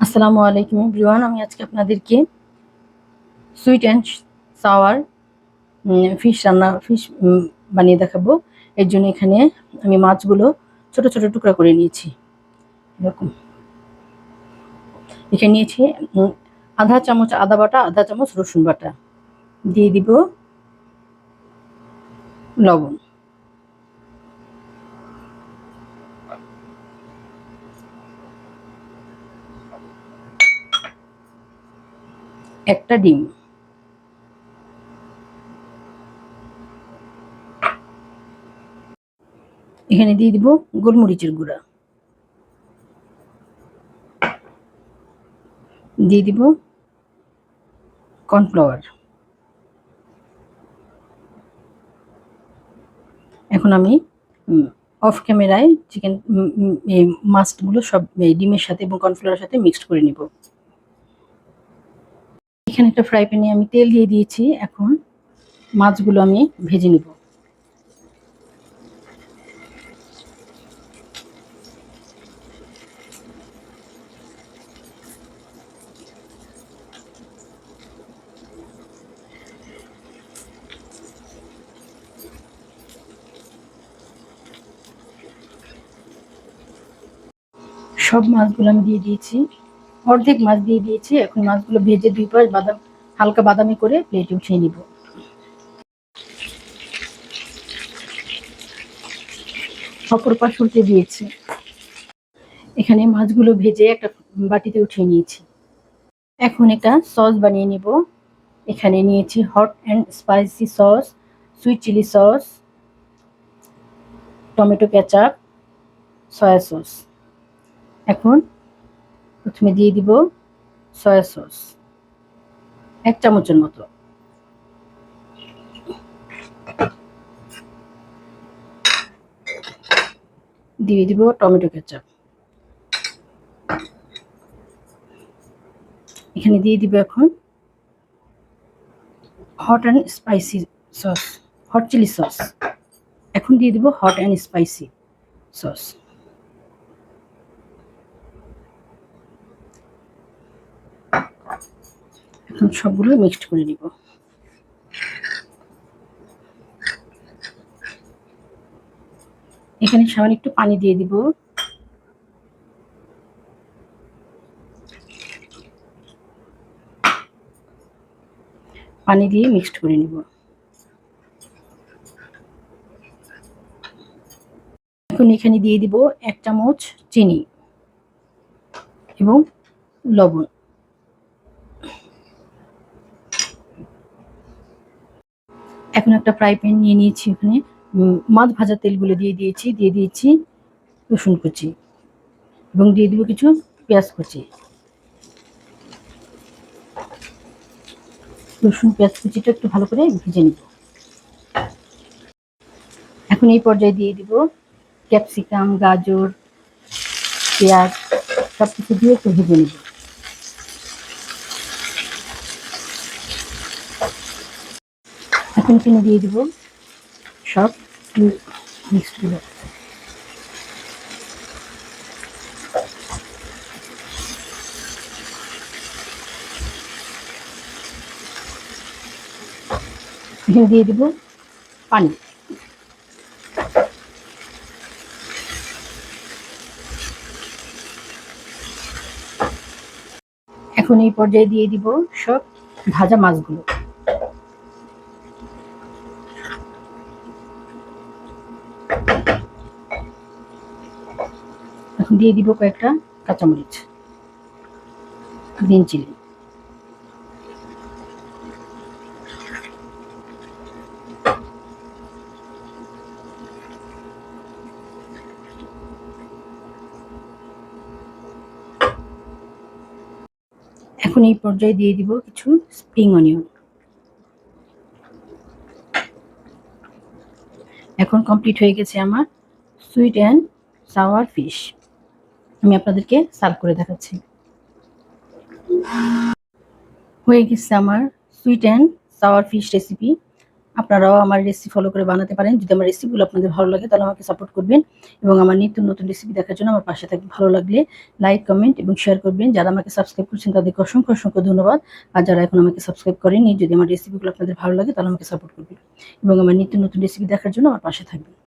আসসালামু আলাইকুম এভরিওয়ান। আমি আজকে আপনাদেরকে সুইট অ্যান্ড সাওয়ার ফিশ বানিয়ে দেখাবো। এর জন্য এখানে আমি মাছগুলো ছোট ছোট টুকরা করে নিয়েছি। এরকম এখানে নিয়েছি আধা চামচ আদা বাটা, আধা চামচ রসুন বাটা, দিয়ে দিব লবণ, একটা ডিম, এখানে দিয়ে দিব গোলমরিচের গুঁড়া, দিয়ে দিব কর্নফ্লাওয়ার। এখন আমি অফ ক্যামেরায় চিকেন মাছগুলো সব ডিমের সাথে এবং কর্নফ্লাওয়ারের সাথে মিক্সড করে নিব। এখানে একটা ফ্রাই প্যানে আমি তেল দিয়ে দিয়েছি। এখন মাছগুলো আমি ভেজে নিব। সব মাছগুলো আমি দিয়ে দিয়েছি, অর্ধেক মাছ দিয়ে দিয়েছি। এখন মাছগুলো ভেজে দুই পাশ হালকা বাদামি করে প্লেটে উঠিয়ে নিব। অপর পাশ উল্টে দিয়েছি। এখানে মাছগুলো ভেজে একটা বাটিতে উঠিয়ে নিয়েছি। এখন একটা সস বানিয়ে নিব। এখানে নিয়েছি hot and spicy sauce, sweet chili sauce, tomato ketchup, soya sauce. এখন প্রথমে দিয়ে দিব সয়া সস 1 চামচের মতো, দিয়ে দিব টমেটো কেচাপ, এখানে দিয়ে দিব এখন hot and spicy sauce, hot chili sauce. এখন দিয়ে দিব হট অ্যান্ড স্পাইসি সস। এখন সবগুলো মিক্সড করে নিব। এখানে সামান্য একটু পানি দিয়ে দিব। পানি দিয়ে মিক্সড করে নিব। এখন এখানে দিয়ে দিব 1 চামচ চিনি এবং লবণ। এখন একটা ফ্রাই প্যান নিয়ে নিয়েছি। ওখানে মাছ ভাজা তেলগুলো দিয়ে দিয়েছি রসুন কুচি এবং দিয়ে দিব কিছু পেঁয়াজ কুচি। রসুন পেঁয়াজ কুচিটা একটু ভালো করে ভেজে নিব। এখন এই পর্যায়ে দিয়ে দিব ক্যাপসিকাম, গাজর, পেঁয়াজ সব কিছু দিয়ে একটু ভেজে নিব। এখন এখানে দিয়ে দিব সব মিক্সগুলো। এখানে দিয়ে দিব পানি। এখন এই পর্যায়ে দিয়ে দিব সব ভাজা মাছগুলো। এখন দিয়ে দিব কয়েকটা কাঁচামরিচ, গ্রিন চিলি। এখন এই পর্যায়ে দিয়ে দিব কিছু স্প্রিং অনিয়ন। এখন কমপ্লিট হয়ে গেছে আমার সুইট অ্যান্ড সাওয়ার ফিশ। আমি আপনাদেরকে সার্ভ করে দেখাচ্ছি। হয়ে গেছে আমার sweet and sour fish recipe. আপনারাও আমার রেসিপি ফলো করে বানাতে পারেন। যদি আমার রেসিপিগুলো আপনাদের ভালো লাগে তাহলে আমাকে সাপোর্ট করবেন এবং আমার নিত্য নতুন রেসিপি দেখার জন্য আমার পাশে থাকবেন। ভালো লাগলে লাইক, কমেন্ট এবং শেয়ার করবেন। যারা আমাকে সাবস্ক্রাইব করছেন তাদেরকে অসংখ্য, অসংখ্য ধন্যবাদ। আর যারা এখন আমাকে সাবস্ক্রাইব করেননি, যদি আমার রেসিপিগুলো আপনাদের ভালো লাগে তাহলে আমাকে সাপোর্ট করবেন এবং আমার নিত্য নতুন রেসিপি দেখার জন্য আমার পাশে থাকবেন।